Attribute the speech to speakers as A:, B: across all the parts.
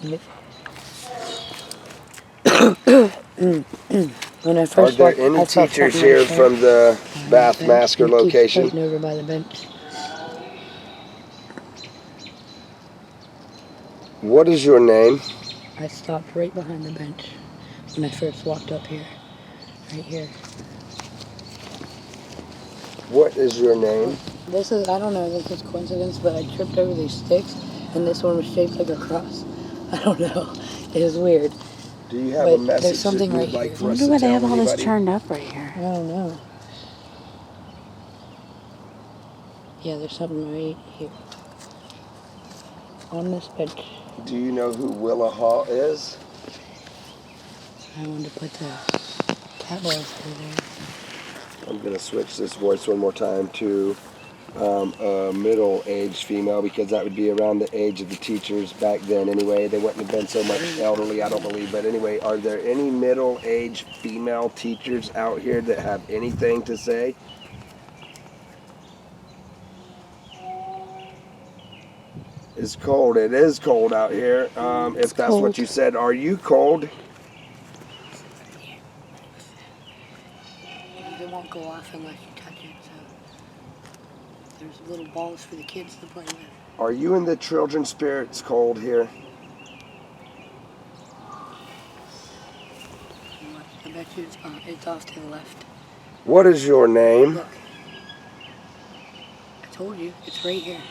A: When I first
B: Are there any teachers here from the Bath Massacre location?
A: He keeps over by the bench.
B: What is your name?
A: I stopped right behind the bench when I first walked up here. Right here.
B: What is your name?
A: This is, I don't know if this is coincidence, but I tripped over these sticks, and this one was shaped like a cross. I don't know. It was weird.
B: Do you have a message
A: there's something
B: that you
A: right
B: would like
A: here.
B: for us
C: I wonder
B: to
C: why they
B: tell
C: have all this
B: anybody?
C: turned up right here.
A: I don't know. Yeah, there's something right here. On this bench.
B: Do you know who Willa Hall is?
A: I wanted to put the cat balls over there.
B: I'm going to switch this voice one more time to a middle-aged female, because that would be around the age of the teachers back then anyway. They wouldn't have been so much elderly, I don't believe. But anyway, are there any middle-aged female teachers out here that have anything to say? It's cold. It is cold out here. If that's
C: cold.
B: what you said, are you cold?
A: It won't go off unless you touch it, so there's little balls for the kids to play with.
B: Are you and the children's spirits cold here?
A: I bet you it's off to the left.
B: What is your name?
A: Look. I told you, it's right here.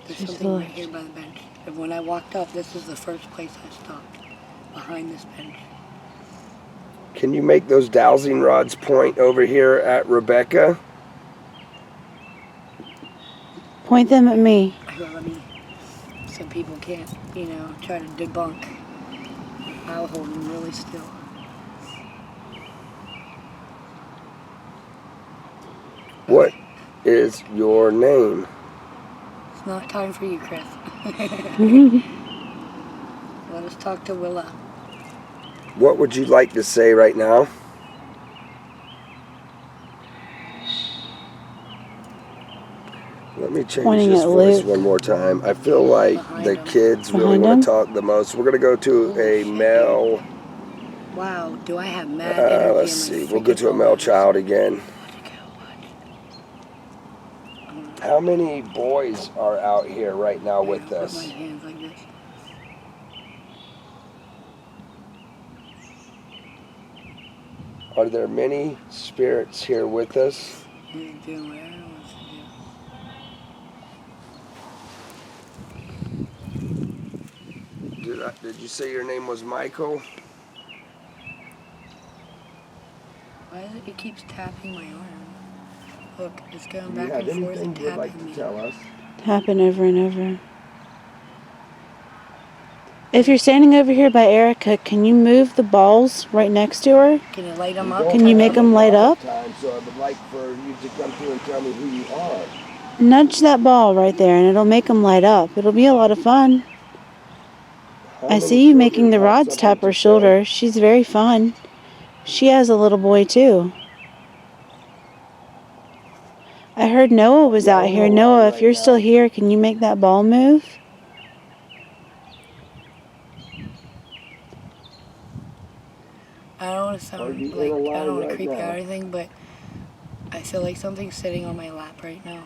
A: There's something right here by the bench. And when I walked up, this was the first place I stopped. Behind this bench.
B: Can you make those dowsing rods point over here at Rebecca?
C: Point them at me.
A: Well, some people can't, try to debunk. I'll hold them really still.
B: What is your name?
A: It's not time for you, Chris. Let us talk to Willa.
B: What would you like to say right now? Let me change
C: Pointing
B: this
C: at
B: voice
C: Luke.
B: one more time. I feel like the kids really
C: Behind
B: want
C: him?
B: to talk the most. We're going to go to a male.
A: Wow, do I have mad energy?
B: Let's see. We'll go to a male child again. How many boys are out here right now with us?
A: Put my hands like this.
B: Are there many spirits here with us?
A: He's doing whatever he wants to do.
B: Did you say your name was Michael?
A: Why is it? It keeps tapping my arm. Look, it's going
B: Do
A: back
B: you have
A: and forth
B: anything
A: and
B: you would like
A: tapping
B: to
A: me.
B: tell us?
C: Happen over and over. If you're standing over here by Erica, can you move the balls right next to her?
A: Can you light them
B: We
A: up?
B: don't
C: Can you make
B: have
C: them
B: a
C: light
B: lot of
C: up?
B: time, so I would like for you to come through and tell me who you are.
C: Nudge that ball right there and it'll make them light up. It'll be a lot of fun.
B: How
C: I
B: many
C: see you making
B: children
C: the
B: have
C: rods
B: something
C: tap
B: to
C: her
B: say?
C: shoulder. She's very fun. She has a little boy too. I heard Noah was out here. Noah, if you're still here, can you make that ball move?
A: I don't want to sound like, I don't want to creep you out or anything, but I feel like something's sitting on my lap right now.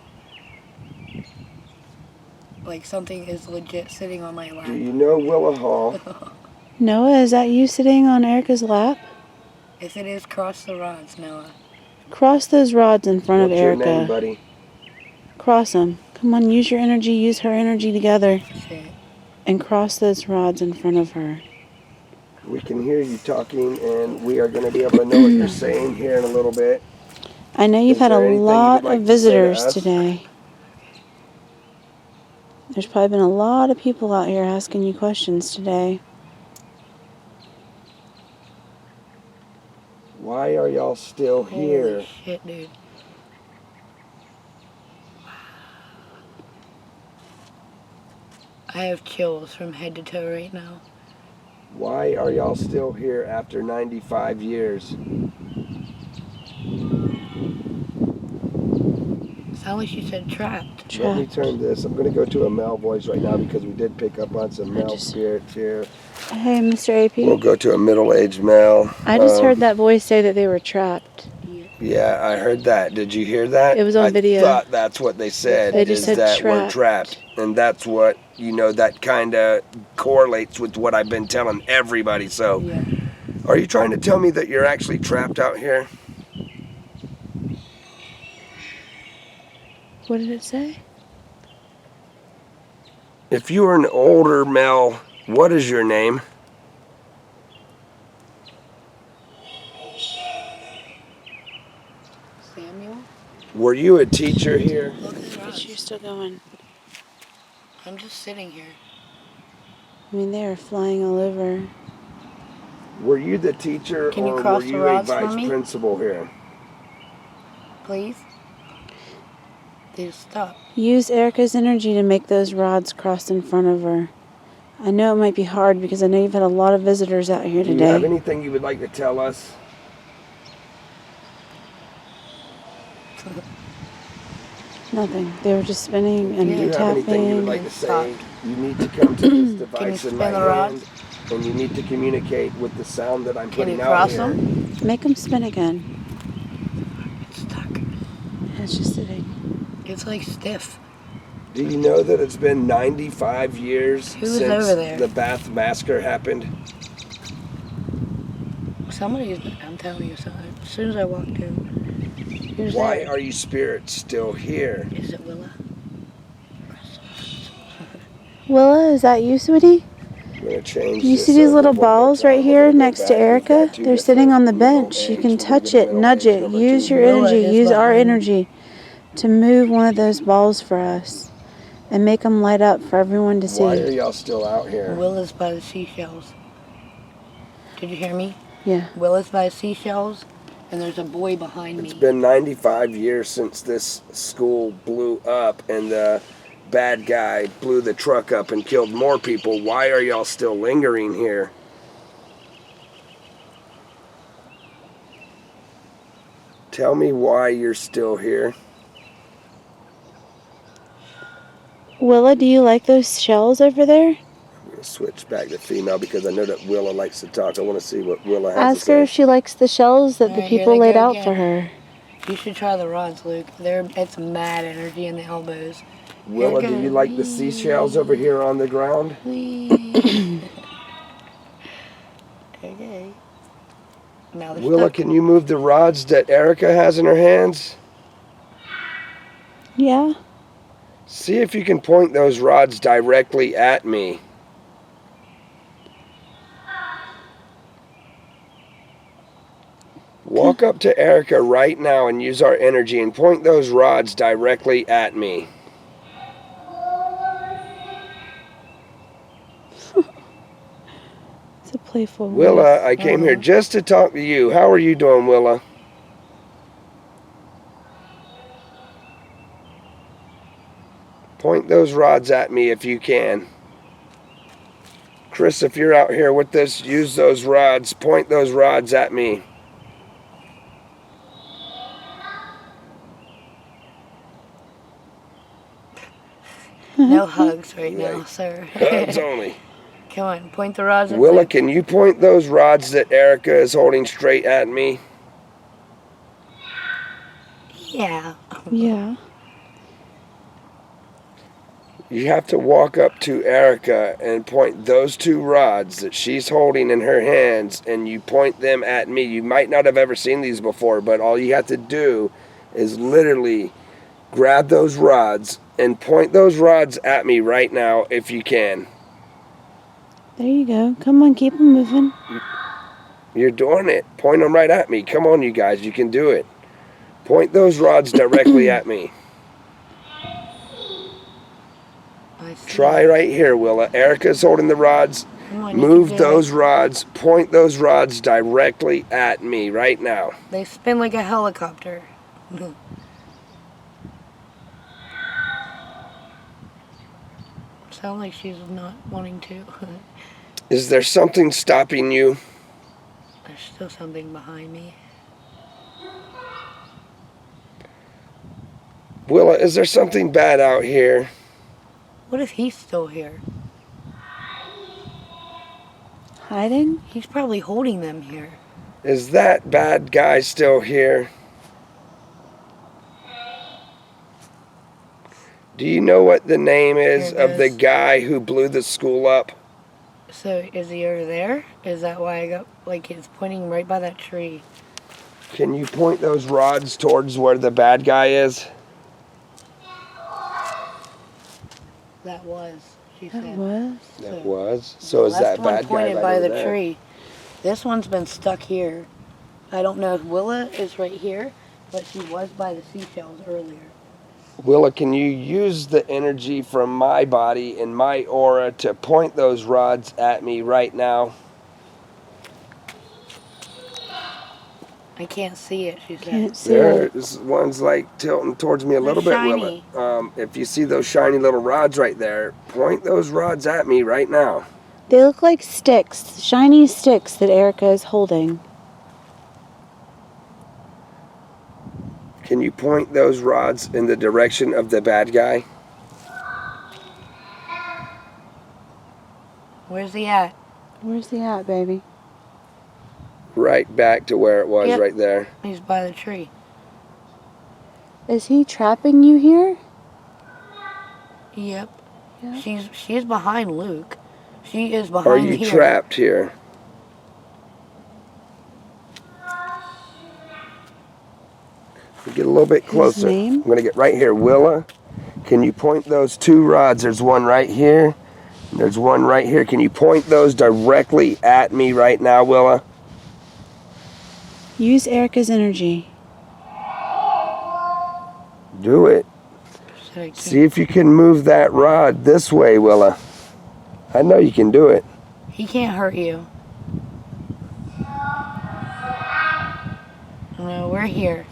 A: Like something is legit sitting on my lap.
B: Do you know Willa Hall?
C: Noah, is that you sitting on Erica's lap?
A: If it is, cross the rods, Noah.
C: Cross those rods in front
B: What's
C: of
B: your
C: Erica.
B: name, buddy?
C: Cross them. Come on, use your energy, use her energy together.
A: Shit.
C: And cross those rods in front of her.
B: We can hear you talking, and we are going to be able to know what you're saying here in a little bit.
C: I know you've
B: Is
C: had a
B: there anything you
C: lot
B: would like
C: of
B: to say to
C: visitors
B: us?
C: today. There's probably been a lot of people out here asking you questions today.
B: Why are y'all still here?
A: Holy shit, dude. I have chills from head to toe right now.
B: Why are y'all still here after 95 years?
A: Sounds sounded like she said trapped.
B: Let me turn this. I'm going to go to a male voice right now because we did pick up on some male spirits here.
C: Hey, Mr. AP.
B: We'll go to a middle-aged male.
C: I just heard that voice say that they were trapped.
B: Yeah, I heard that. Did you hear that?
C: It was on video.
B: I thought that's what they said.
C: They just said
B: that
C: trapped.
B: we're trapped. And that's what, that kind of correlates with what I've been telling everybody. So,
A: Yeah.
B: Are you trying to tell me that you're actually trapped out here?
C: What did it say?
B: If you were an older male, what is your name?
A: Samuel?
B: Were you a teacher here?
A: Look at the rods.
C: You're still going.
A: I'm just sitting here.
C: I mean, they are flying all over.
B: Were you the teacher
A: Can you
B: or
A: cross
B: were
A: the
B: you a
A: rods for
B: vice
A: me?
B: principal here?
A: Please? They just stopped.
C: Use Erica's energy to make those rods cross in front of her. I know it might be hard because I know you've had a lot of visitors out here
B: Do you have
C: today.
B: anything you would like to tell us?
C: Nothing. They were just spinning and
B: Do you have anything you would
C: tapping.
B: like to say? You need to come to this device in my
A: spin the rod?
B: hand, and you need to communicate with the sound that I'm
A: Can you
B: putting out
A: cross
B: here.
A: them?
C: Make them spin again.
A: It's stuck.
C: It's just sitting.
A: It's like stiff.
B: Do you know that it's been 95 years
A: Who's
B: since
A: over there?
B: the Bath Massacre happened?
A: Somebody's, I'm telling you something. As soon as I walked in. Who's
B: Why
A: there?
B: are you spirits still here?
A: Is it Willa?
C: Willa, is that you, sweetie?
B: I'm going to change
C: You
B: this
C: see these
B: over
C: little
B: one more
C: balls
B: time.
C: right
B: We're
C: here
B: gonna go
C: next to
B: back. We've
C: Erica?
B: got two
C: They're sitting on the
B: different
C: bench. You
B: middle
C: can
B: age.
C: touch
B: We're
C: it,
B: gonna
C: nudge
B: middle
C: it,
B: age
C: use
B: number
C: your
B: two.
A: Willa
C: energy,
A: is
C: use our
A: behind me.
C: energy to move one of those balls for us and make them light up for everyone to
B: Why are
C: see.
B: y'all still out here?
A: Willa's by the seashells. Did you hear me?
C: Yeah.
A: Willa's by the seashells, and there's a boy behind me.
B: It's been 95 years since this school blew up and the bad guy blew the truck up and killed more people. Why are y'all still lingering here? Tell me why you're still here.
C: Willa, do you like those shells over there?
B: I'm going to switch back to female because I know that Willa likes to talk. I want to see what Willa has
C: Ask
B: to
C: her
B: say.
C: if she likes the shells that the
A: Alright, here
C: people
A: they
C: laid
A: go
C: out
A: again.
C: for her.
A: You should try the rods, Luke. It's mad energy in the elbows.
B: Willa,
A: Here
B: do
A: it
B: you
A: goes.
B: like the seashells over here on the ground?
A: Whee. Okay. Now they're
B: Willa,
A: stuck.
B: can you move the rods that Erica has in her hands?
C: Yeah?
B: See if you can point those rods directly at me. Walk up to Erica right now and use our energy and point those rods directly at me.
C: It's a playful
B: Willa,
C: voice.
B: I came here just to talk to you. How are you doing, Willa? Point those rods at me if you can. Chris, if you're out here with this, use those rods. Point those rods at me.
A: No hugs right now,
B: Right.
A: sir.
B: Hugs only.
A: Come on, point the rods at
B: Willa,
A: Luke.
B: can you point those rods that Erica is holding straight at me?
A: Yeah.
C: Yeah.
B: You have to walk up to Erica and point those two rods that she's holding in her hands, and you point them at me. You might not have ever seen these before, but all you have to do is literally grab those rods and point those rods at me right now if you can.
C: There you go. Come on, keep them moving.
B: You're doing it. Point them right at me. Come on, you guys. You can do it. Point those rods directly at me.
A: I see.
B: Try right here, Willa. Erica's holding the rods.
A: Come on, you
B: Move
A: can do
B: those
A: it.
B: rods. Point those rods directly at me right now.
A: They spin like a helicopter. Sound like she's not wanting to.
B: Is there something stopping you?
A: There's still something behind me.
B: Willa, is there something bad out here?
A: What if he's still here?
C: Hiding?
A: He's probably holding them here.
B: Is that bad guy still here? Do you know what the name is
A: Here it
B: of the
A: goes.
B: guy who blew the school up?
A: So is he over there? Is that why I got, like, he's pointing right by that tree?
B: Can you point those rods towards where the bad guy is?
A: That was, she
C: That
A: said.
C: was?
B: That was. So is
A: Last
B: that
A: one
B: bad guy
A: pointed
B: right
A: by
B: over
A: the
B: there?
A: tree. This one's been stuck here. I don't know if Willa is right here, but she was by the seashells earlier.
B: Willa, can you use the energy from my body and my aura to point those rods at me right now?
A: I can't see it, she said.
C: Can't see it.
B: There's one's like tilting towards me a little bit,
A: shiny.
B: Willa. If you see those shiny little rods right there, point those rods at me right now.
C: They look like sticks, shiny sticks that Erica is holding.
B: Can you point those rods in the direction of the bad guy?
A: Where's he at?
C: Where's he at, baby?
B: Right back to where it was,
A: Yep.
B: right there.
A: He's by the tree.
C: Is he trapping you here?
A: Yep.
C: Yeah.
A: She's behind Luke. She is behind
B: Are you
A: here.
B: trapped here? Get a little bit closer.
C: name?
B: I'm going to get right here. Willa, can you point those two rods? There's one right here. And there's one right here. Can you point those directly at me right now, Willa?
C: Use Erica's energy.
B: Do it.
A: Should I
B: See if you can move that rod this way, Willa. I know you can do it.
A: He can't hurt you. No, we're here.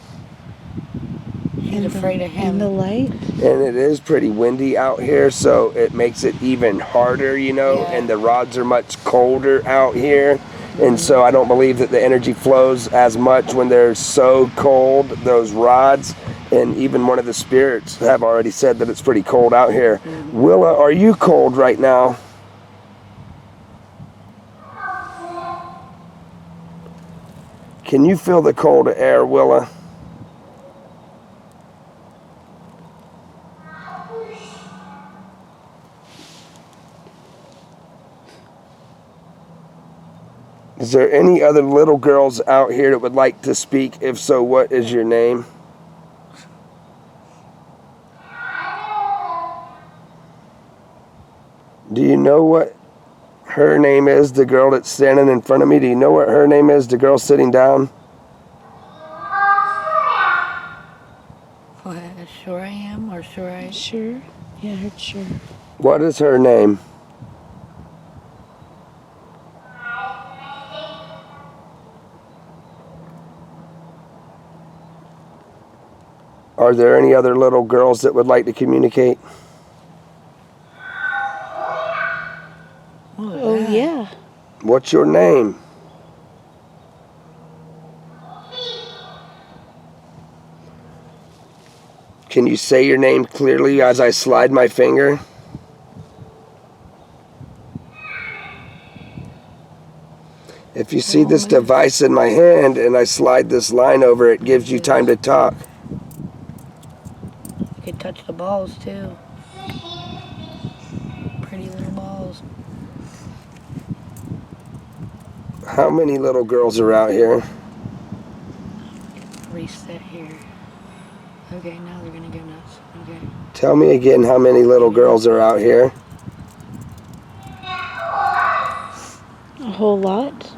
A: She's afraid of him.
C: In the light?
B: And it is pretty windy out here, so it makes it even harder, you know,
A: Yeah.
B: and the rods are much colder out here. And so I don't believe that the energy flows as much when they're so cold, those rods. And even one of the spirits have already said that it's pretty cold out here. Willa, are you cold right now? Can you feel the cold air, Willa? Is there any other little girls out here that would like to speak? If so, what is your name? Do you know what her name is, the girl that's standing in front of me? Do you know what her name is, the girl sitting down?
A: Sure I am, or sure I...
C: Sure. Yeah, I heard sure.
B: What is her name? Are there any other little girls that would like to communicate?
C: Oh, yeah.
B: What's your name? Can you say your name clearly as I slide my finger? If you see this device in my hand and I slide this line over, it gives you time to talk.
A: You could touch the balls, too. Pretty little balls.
B: How many little girls are out here?
A: Reset here. Okay, now they're gonna go nuts. Okay.
B: Tell me again how many little girls are out here.
C: A whole lot.